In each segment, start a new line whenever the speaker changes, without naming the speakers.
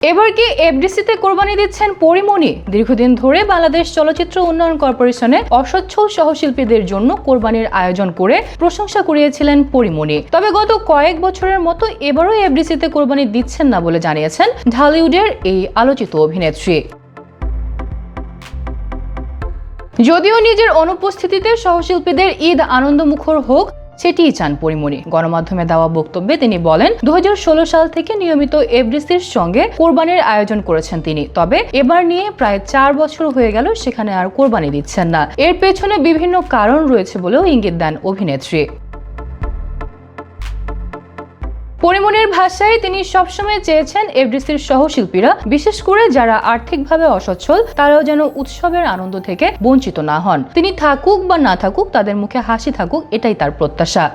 এবার কি এফডিসিতে কোরবানি দিচ্ছেন পরীমনি? দীর্ঘদিন ধরে বাংলাদেশ চলচ্চিত্র উন্নয়ন কর্পোরেশনে অসচ্ছল সহশিল্পীদের জন্য কোরবানির আয়োজন করে প্রশংসা কুড়িয়েছিলেন পরীমনি। তবে গত কয়েক বছরের মতো এবারও এফডিসিতে কোরবানি দিচ্ছেন না বলে জানিয়েছেন ঢালিউডের এই আলোচিত অভিনেত্রী। যদিও নিজের অনুপস্থিতিতে সহশিল্পীদের ঈদ আনন্দমুখর হোক সেটিই চান পরীমনি। গণমাধ্যমে দেওয়া বক্তব্যে তিনি বলেন, 2016 সাল থেকে নিয়মিত এফডিসির সঙ্গে কোরবানির আয়োজন করেছেন তিনি। তবে এবার নিয়ে প্রায় 4 বছর হয়ে গেল সেখানে আর কোরবানি দিচ্ছেন না। এর পেছনে বিভিন্ন কারণ রয়েছে বলেও ইঙ্গিত দেন অভিনেত্রী। পরীমনির ভাষায় তিনি সবসময় চেয়েছেন এফডিসির সহশিল্পীরা, বিশেষ করে যারা আর্থিকভাবে অসচ্ছল, তারাও যেন উৎসবের আনন্দ থেকে বঞ্চিত না হন। তিনি থাকুক বা না থাকুক, তাদের মুখে হাসি থাকুক, এটাই তার প্রত্যাশা।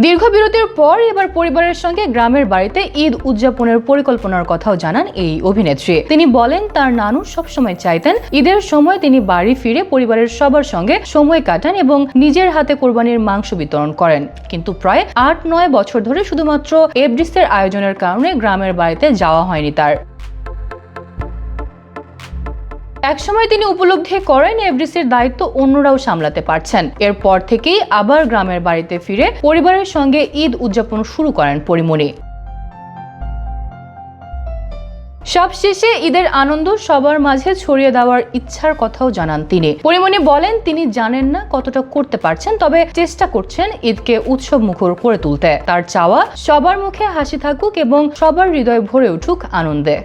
দীর্ঘ বিরতির পর এবার পরিবারের সঙ্গে গ্রামের বাড়িতে ঈদ উদযাপনের পরিকল্পনার কথাও জানান এই অভিনেত্রী। তিনি বলেন, তার নানু সবসময় চাইতেন ঈদের সময় তিনি বাড়ি ফিরে পরিবারের সবার সঙ্গে সময় কাটান এবং নিজের হাতে কোরবানির মাংস বিতরণ করেন। কিন্তু প্রায় 8-9 বছর ধরে শুধুমাত্র এফডিসির আয়োজনের কারণে গ্রামের বাড়িতে যাওয়া হয়নি তার। একসময় তিনি উপলব্ধি করেন এফডিসির দায়িত্ব অন্যরাও সামলাতে পারছেন। এরপর থেকেই আবার গ্রামের বাড়িতে ফিরে পরিবারের সঙ্গে ঈদ উদযাপন শুরু করেন পরীমনি। সবশেষে ঈদের আনন্দ সবার মাঝে ছড়িয়ে দেওয়ার ইচ্ছার কথাও জানান তিনি। পরীমনি বলেন, তিনি জানেন না কতটা করতে পারছেন, তবে চেষ্টা করছেন ঈদকে উৎসব মুখর করে তুলতে। তার চাওয়া সবার মুখে হাসি থাকুক এবং সবার হৃদয় ভরে উঠুক আনন্দে।